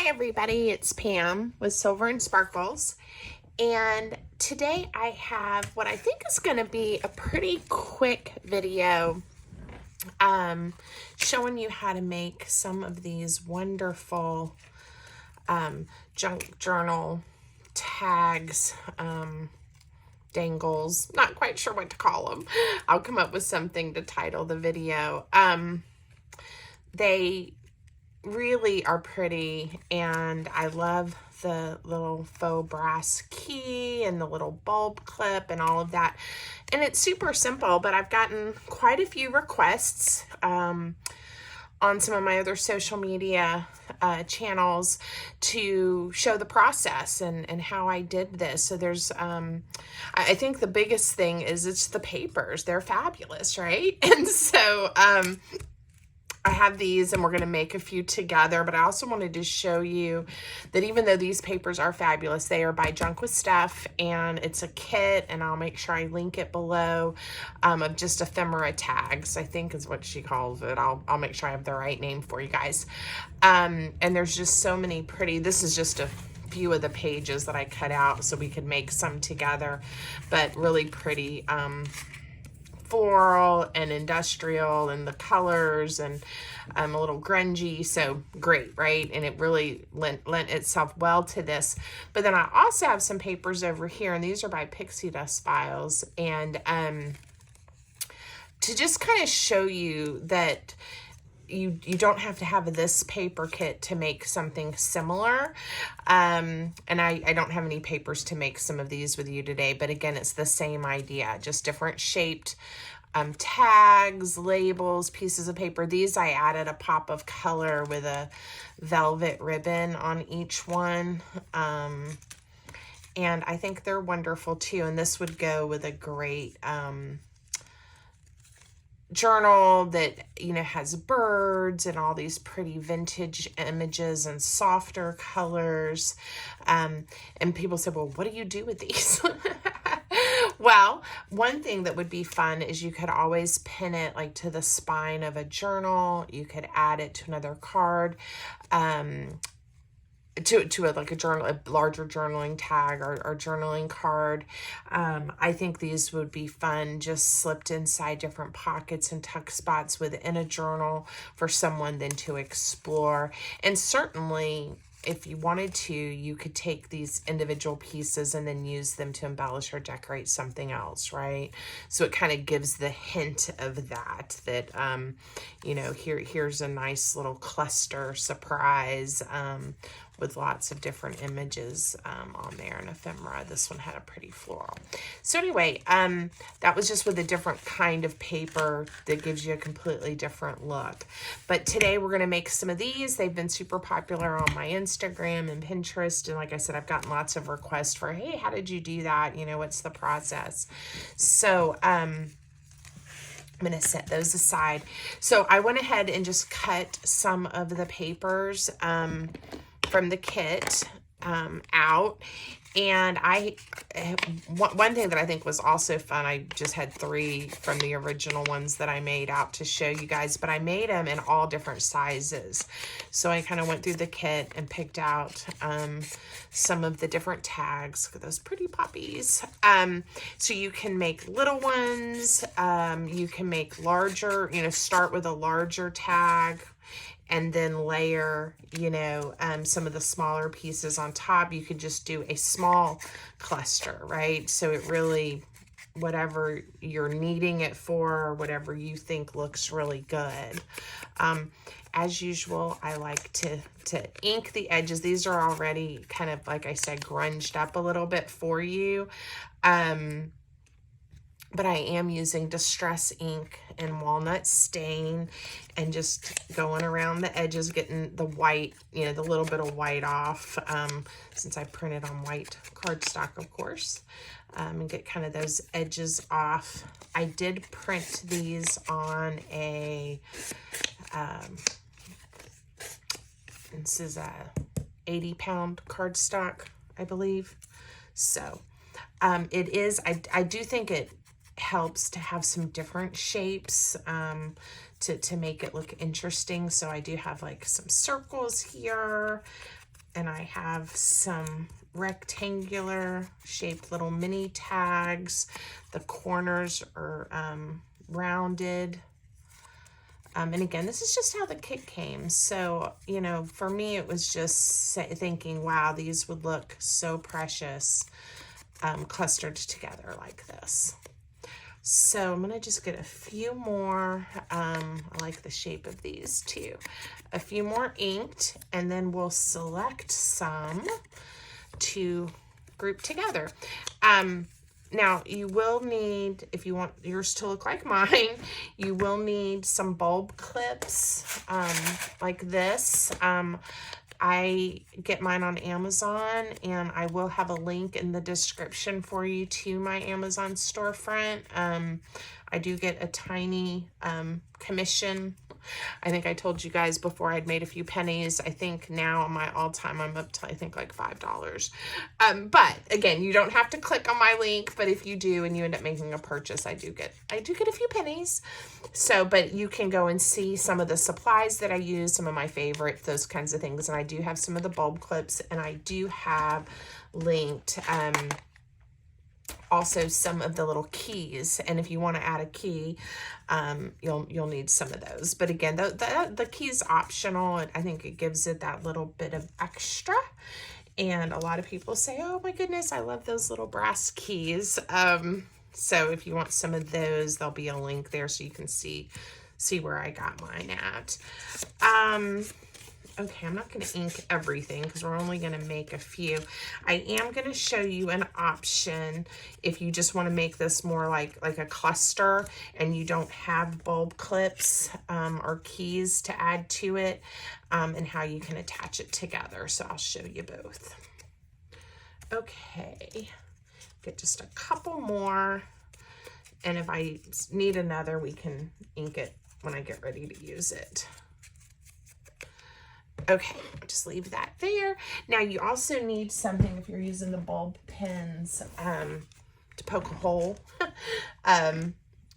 Hi everybody, it's Pam with Silver and Sparkles, and today I have what I think is going to be a pretty quick video showing you how to make some of these wonderful junk journal tags, dangles, not quite sure what to call them. I'll come up with something to title the video. They really are pretty, and I love the little faux brass key and the little bulb clip and all of that. And it's super simple, but I've gotten quite a few requests on some of my other social media channels to show the process and how I did this. So there's, I think the biggest thing is it's the papers. They're fabulous, right? And so, I have these and we're going to make a few together, but I also wanted to show you that even though these papers are fabulous, they are by Junk with Stuff, and it's a kit, and I'll make sure I link it below, of just ephemera tags, I think is what she calls it. I'll make sure I have the right name for you guys. And there's just so many pretty, this is just a few of the pages that I cut out so we could make some together, but really pretty, floral and industrial, and the colors, and a little grungy, so great, right? And it really lent itself well to this. But then I also have some papers over here, and these are by Pixie Dust Files, and to just kind of show you that you don't have to have this paper kit to make something similar. And I don't have any papers to make some of these with you today, but again, it's the same idea, just different shaped tags, labels, pieces of paper. These I added a pop of color with a velvet ribbon on each one. And I think they're wonderful too. And this would go with a great journal that, you know, has birds and all these pretty vintage images and softer colors. And people say, well, what do you do with these? Well, one thing that would be fun is you could always pin it like to the spine of a journal. You could add it to another card, like a journal, a larger journaling tag or journaling card. I think these would be fun, just slipped inside different pockets and tuck spots within a journal for someone then to explore. And certainly, if you wanted to, you could take these individual pieces and then use them to embellish or decorate something else, right? So it kind of gives the hint of that, you know, here's a nice little cluster surprise, with lots of different images on there in ephemera. This one had a pretty floral. So anyway, that was just with a different kind of paper that gives you a completely different look. But today we're going to make some of these. They've been super popular on my Instagram and Pinterest. And like I said, I've gotten lots of requests for, hey, how did you do that? You know, what's the process? So, I'm going to set those aside. So I went ahead and just cut some of the papers, from the kit out, and one thing that I think was also fun, I just had 3 from the original ones that I made out to show you guys, but I made them in all different sizes. So I kind of went through the kit and picked out some of the different tags. Look at those pretty puppies. So you can make little ones, you can make larger, you know, start with a larger tag and then layer, you know, some of the smaller pieces on top. You could just do a small cluster, right? So it really, whatever you're needing it for, whatever you think looks really good. As usual, I like to ink the edges. These are already kind of, like I said, grunged up a little bit for you. But I am using Distress ink and walnut stain and just going around the edges, getting the white, you know, the little bit of white off, since I printed on white cardstock, of course, and get kind of those edges off. I did print these on a, this is a 80-pound cardstock, I believe. So it is, I do think it helps to have some different shapes to make it look interesting. So I do have like some circles here. And I have some rectangular shaped little mini tags. The corners are rounded. And again, this is just how the kit came. So, you know, for me, it was just thinking, wow, these would look so precious clustered together like this. So I'm going to just get a few more. I like the shape of these too. A few more inked, and then we'll select some to group together. Now, you will need, if you want yours to look like mine, you will need some bulb clips like this. I get mine on Amazon, and I will have a link in the description for you to my Amazon storefront. I do get a tiny commission. I think I told you guys before I'd made a few pennies. I think now on my all-time I'm up to, I think, like $5. But again, you don't have to click on my link, but if you do and you end up making a purchase, I do get a few pennies. So, but you can go and see some of the supplies that I use, some of my favorites, those kinds of things. And I do have some of the bulb clips, and I do have linked also some of the little keys, and if you want to add a key, you'll need some of those. But again, the key is optional. I think it gives it that little bit of extra. And a lot of people say, oh my goodness, I love those little brass keys. So if you want some of those, there'll be a link there so you can see where I got mine at. Okay, I'm not going to ink everything because we're only going to make a few. I am going to show you an option if you just want to make this more like a cluster and you don't have bulb clips or keys to add to it, and how you can attach it together. So I'll show you both. Okay, get just a couple more, and if I need another, we can ink it when I get ready to use it. Okay, just leave that there. Now you also need something if you're using the bulb pins to poke a hole.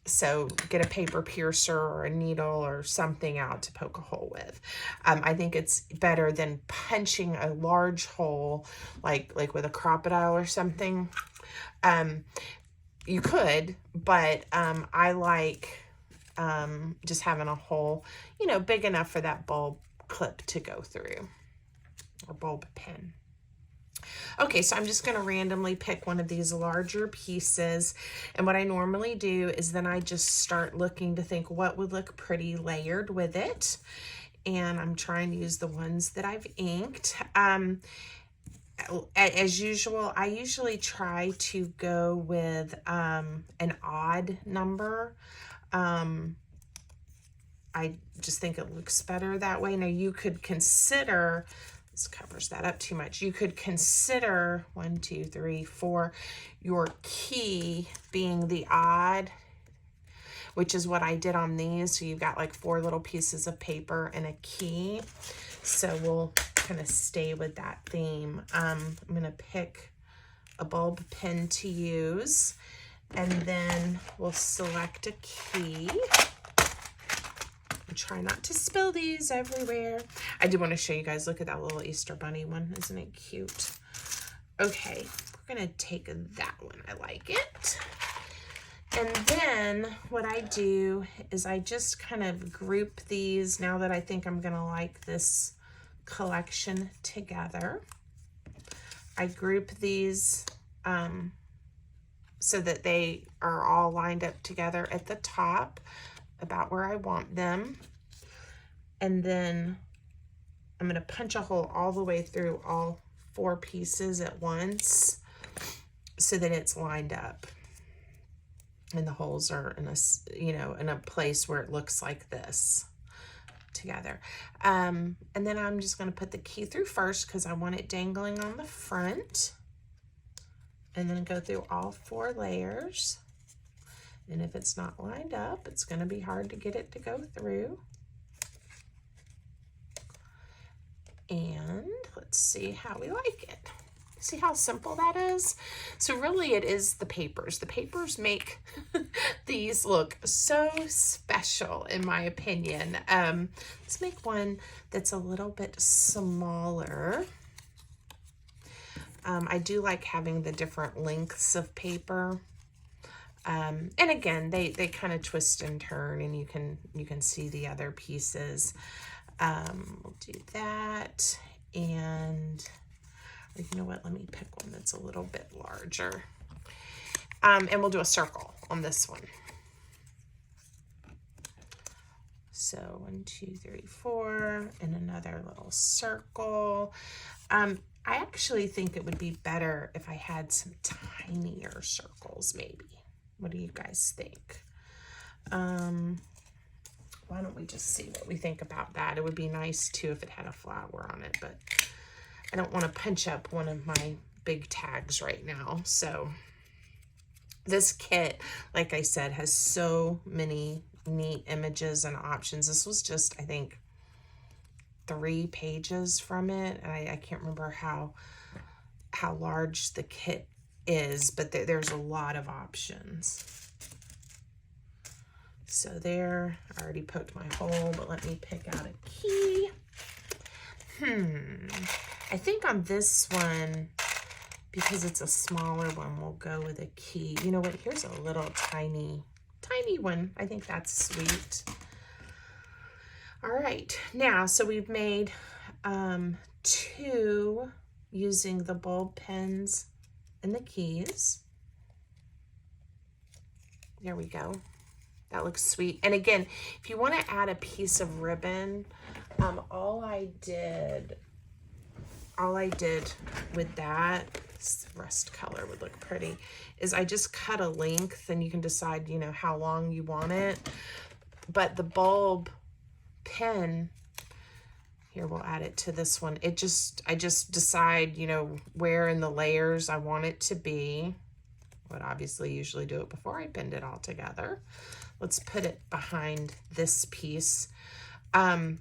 So get a paper piercer or a needle or something out to poke a hole with. I think it's better than punching a large hole like with a crocodile or something. You could, but I like just having a hole, you know, big enough for that bulb clip to go through, a bulb pin. Okay, so I'm just going to randomly pick one of these larger pieces, and what I normally do is then I just start looking to think what would look pretty layered with it, and I'm trying to use the ones that I've inked. As usual, I usually try to go with an odd number. I just think it looks better that way. Now you could consider, this covers that up too much. You could consider 1, 2, 3, 4, your key being the odd, which is what I did on these. So you've got like 4 little pieces of paper and a key. So we'll kind of stay with that theme. I'm going to pick a bulb pin to use, and then we'll select a key. Try not to spill these everywhere. I do want to show you guys, look at that little Easter bunny one. Isn't it cute? Okay, we're going to take that one. I like it. And then what I do is I just kind of group these now that I think I'm going to like this collection together. I group these so that they are all lined up together at the top, about where I want them. And then I'm going to punch a hole all the way through all 4 pieces at once so that it's lined up and the holes are in a, you know, in a place where it looks like this together. And then I'm just going to put the key through first because I want it dangling on the front, and then go through all 4 layers. And if it's not lined up, it's going to be hard to get it to go through. And let's see how we like it. See how simple that is? So really it is the papers. The papers make these look so special in my opinion. Let's make one that's a little bit smaller. I do like having the different lengths of paper. And again, they kind of twist and turn, and you can see the other pieces. We'll do that, and you know what? Let me pick one that's a little bit larger. And we'll do a circle on this one. So 1, 2, 3, 4, and another little circle. I actually think it would be better if I had some tinier circles, maybe. What do you guys think? Why don't we just see what we think about that? It would be nice too if it had a flower on it, but I don't want to punch up one of my big tags right now. So this kit, like I said, has so many neat images and options. This was just, I think, 3 pages from it. And I can't remember how large the kit is, but there's a lot of options. So there, I already poked my hole, but let me pick out a key. I think on this one, because it's a smaller one, we'll go with a key. You know what? Here's a little tiny one. I think that's sweet. All right, now, so we've made 2 using the bulb pens and the keys. There we go. That looks sweet. And again, if you want to add a piece of ribbon, all I did with that, this rust color would look pretty, is I just cut a length, and you can decide, you know, how long you want it. But the bulb pen, here, we'll add it to this one. I just decide, you know, where in the layers I want it to be. I would obviously usually do it before I pinned it all together. Let's put it behind this piece. And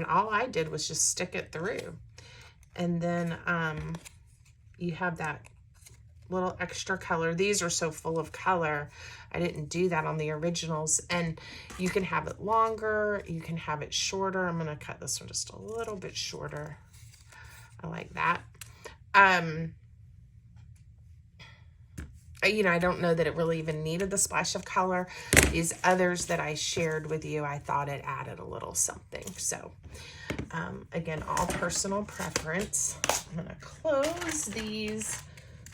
all I did was just stick it through. And then you have that little extra color. These are so full of color. I didn't do that on the originals. And you can have it longer, you can have it shorter. I'm gonna cut this one just a little bit shorter. I like that. You know, I don't know that it really even needed the splash of color. These others that I shared with you, I thought it added a little something. So again, all personal preference. I'm gonna close these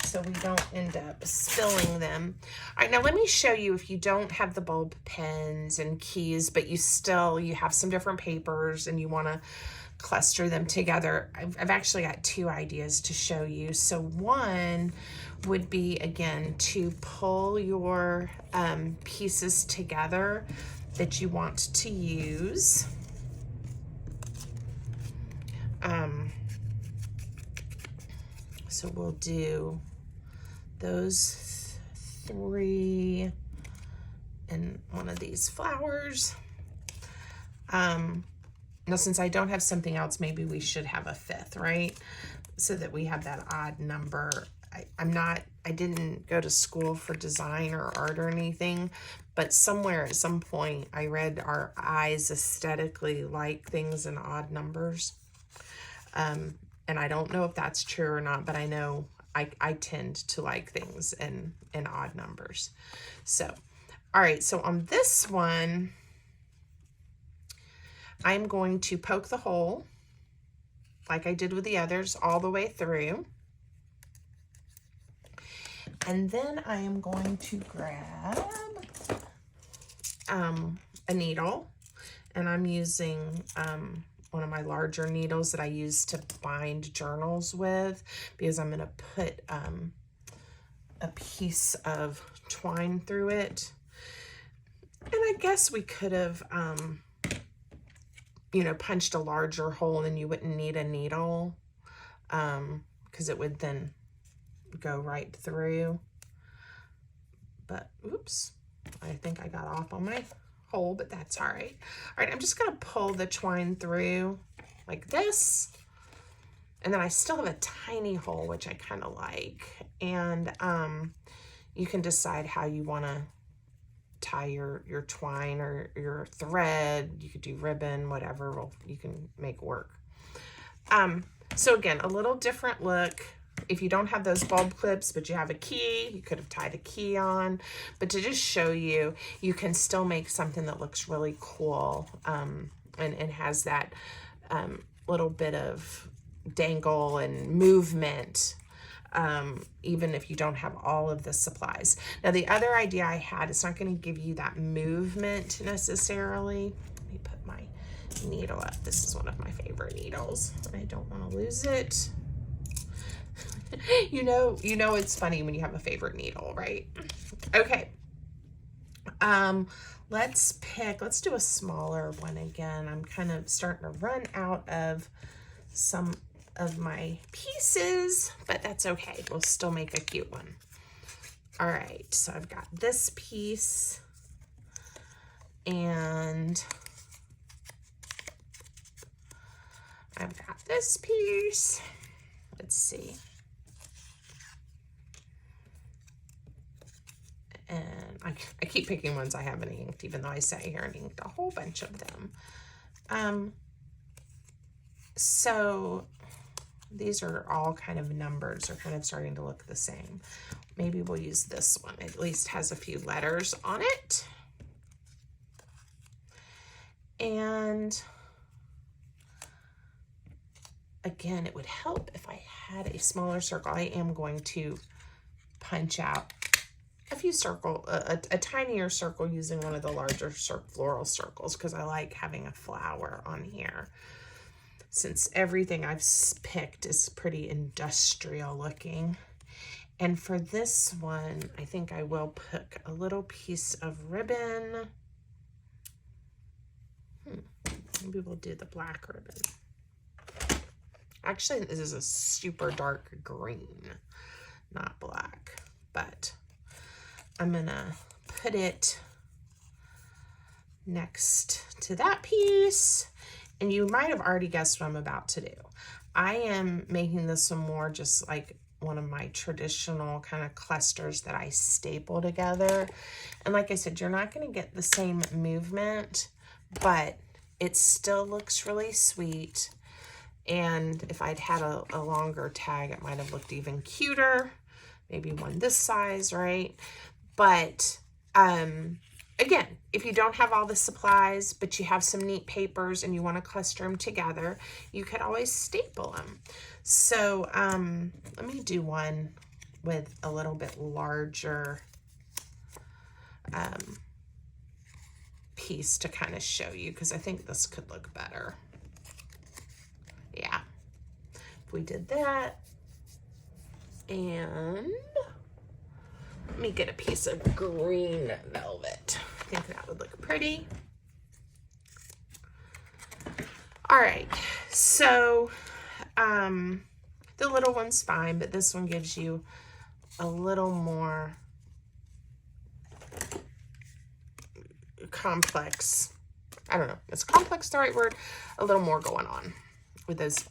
so we don't end up spilling them. All right, now let me show you, if you don't have the bulb pens and keys, but you have some different papers and you wanna cluster them together. I've actually got 2 ideas to show you. So one would be, again, to pull your pieces together that you want to use. So we'll do those 3 and one of these flowers. Now, since I don't have something else, maybe we should have a 5th, right? So that we have that odd number. I didn't go to school for design or art or anything, but somewhere at some point I read our eyes aesthetically like things in odd numbers. And I don't know if that's true or not, but I know I tend to like things in odd numbers. So, all right, so on this one, I'm going to poke the hole like I did with the others all the way through. And then I am going to grab a needle, and I'm using one of my larger needles that I use to bind journals with, because I'm going to put a piece of twine through it. And I guess we could have you know, punched a larger hole and you wouldn't need a needle, because it would then go right through. But oops, I think I got off on my hole, but that's all right. All right, I'm just gonna pull the twine through like this, and then I still have a tiny hole, which I kind of like. And you can decide how you want to tie your twine or your thread. You could do ribbon, whatever you can make work. So again, a little different look. If you don't have those bulb clips, but you have a key, you could have tied a key on. But to just show you, you can still make something that looks really cool, and has that little bit of dangle and movement, even if you don't have all of the supplies. Now, the other idea I had, it's not going to give you that movement necessarily. Let me put my needle up. This is one of my favorite needles. I don't want to lose it. you know it's funny when you have a favorite needle, right? Okay. Let's do a smaller one again. I'm kind of starting to run out of some of my pieces, but that's okay. We'll still make a cute one. All right, so I've got this piece, and I've got this piece. Let's see. And I keep picking ones I haven't inked, even though I sat here and inked a whole bunch of them. So these are all kind of numbered, so kind of starting to look the same. Maybe we'll use this one. It at least has a few letters on it. And again, it would help if I had a smaller circle. I am going to punch out a few a tinier circle using one of the larger floral circles, because I like having a flower on here, since everything I've picked is pretty industrial looking. And for this one, I think I will pick a little piece of ribbon. Maybe we'll do the black ribbon. Actually, this is a super dark green, not black, but I'm gonna put it next to that piece. And you might have already guessed what I'm about to do. I am making this one more just like one of my traditional kind of clusters that I staple together. And like I said, you're not going to get the same movement, but it still looks really sweet. And if I'd had a longer tag, it might have looked even cuter. Maybe one this size, right? But again, if you don't have all the supplies, but you have some neat papers and you want to cluster them together, you could always staple them. So let me do one with a little bit larger piece to kind of show you, because I think this could look better. Yeah, if we did that, and let me get a piece of green velvet. I think that would look pretty. All right, so the little one's fine, but this one gives you a little more complex. I don't know, is complex the right word? A little more going on with those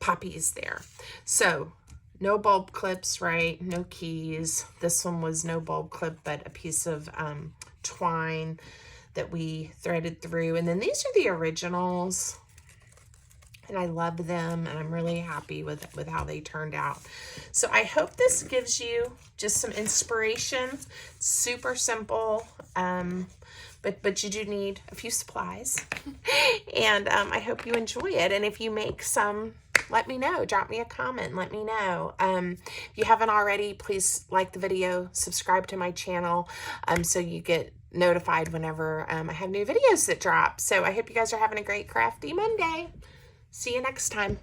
poppies there. So no bulb clips, right? No keys. This one was no bulb clip, but a piece of twine that we threaded through. And then these are the originals, and I love them, and I'm really happy with how they turned out. So I hope this gives you just some inspiration. It's super simple, but you do need a few supplies. And I hope you enjoy it. And if you make some, let me know. Drop me a comment. Let me know. If you haven't already, please like the video, subscribe to my channel, so you get notified whenever I have new videos that drop. So I hope you guys are having a great crafty Monday. See you next time.